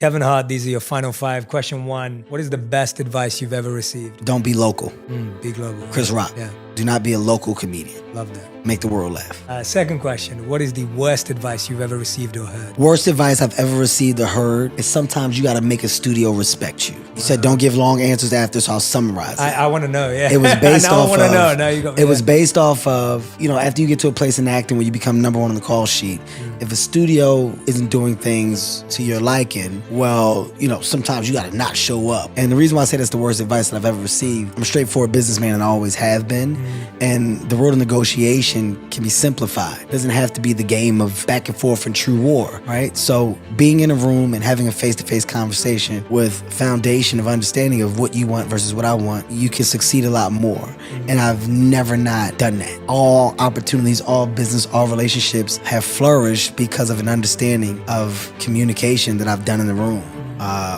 Kevin Hart, these are your final 5. Question 1, what is the best advice you've ever received? Don't be local. Be global. Chris Rock. Yeah. Do not be a local comedian. Love that. Make the world laugh. Second question, what is the worst advice you've ever received or heard? Worst advice I've ever received or heard is sometimes you got to make a studio respect you. You said don't give long answers after, so I'll summarize it. I want to know, yeah. It was based now off I want to of, know. Now you got me it was there. based off of, after you get to a place in acting where you become number 1 on the call sheet, if a studio isn't doing things to your liking, well, sometimes you got to not show up. And the reason why I say that's the worst advice that I've ever received, I'm a straightforward businessman and I always have been. And the world of negotiation can be simplified. It doesn't have to be the game of back and forth and true war, right? So being in a room and having a face-to-face conversation with foundation of understanding of what you want versus what I want, you can succeed a lot more. And I've never not done that. All opportunities, all business, all relationships have flourished because of an understanding of communication that I've done in the room.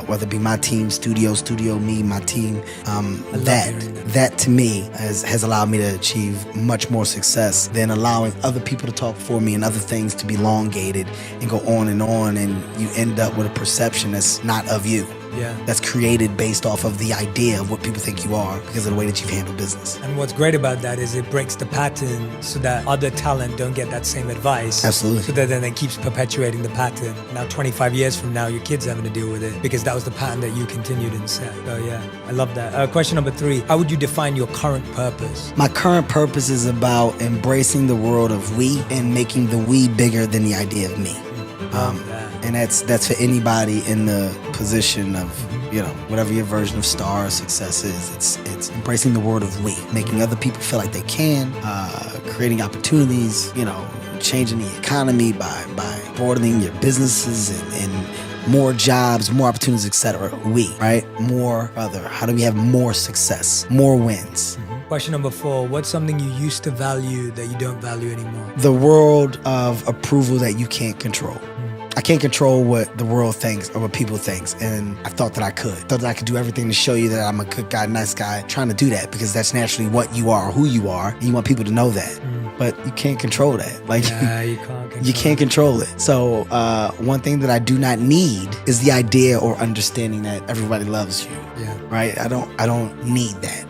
Whether it be my team, studio me, my team, that to me has allowed me to achieve much more success than allowing other people to talk for me and other things to be elongated and go on, and you end up with a perception that's not of you. Yeah. That's created based off of the idea of what people think you are because of the way that you've handled business. And what's great about that is it breaks the pattern so that other talent don't get that same advice. Absolutely. So that then it keeps perpetuating the pattern. Now 25 years from now, your kid's having to deal with it because that was the pattern that you continued and set. So yeah, I love that. Question number 3, how would you define your current purpose? My current purpose is about embracing the world of we and making the we bigger than the idea of me. And that's for anybody in the position of, whatever your version of star or success is. It's embracing the world of we, making other people feel like they can, creating opportunities, changing the economy by broadening your businesses and more jobs, more opportunities, etc. We, right? How do we have more success, more wins? Question number 4, what's something you used to value that you don't value anymore? The world of approval that you can't control. I can't control what the world thinks or what people thinks, and I thought that I could. I thought that I could do everything to show you that I'm a good guy, nice guy, trying to do that because that's naturally what you are, who you are, and you want people to know that. But you can't control that. You can't control it. So one thing that I do not need is the idea or understanding that everybody loves you. Yeah. Right? I don't need that.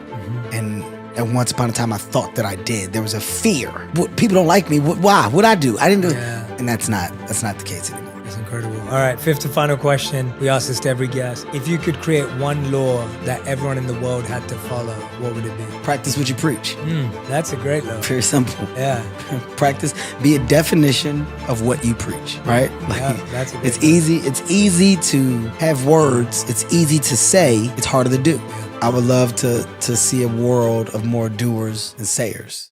And once upon a time, I thought that I did. There was a fear. People don't like me. Why? What'd I do? I didn't do it. And that's not the case anymore. That's incredible. All right, 5th and final question. We ask this to every guest. If you could create one law that everyone in the world had to follow, what would it be? Practice what you preach. That's a great law. Very simple. Yeah. Practice. Be a definition of what you preach. Right? That's a great it's law. easy. It's easy to have words. It's easy to say. It's harder to do. I would love to see a world of more doers and sayers.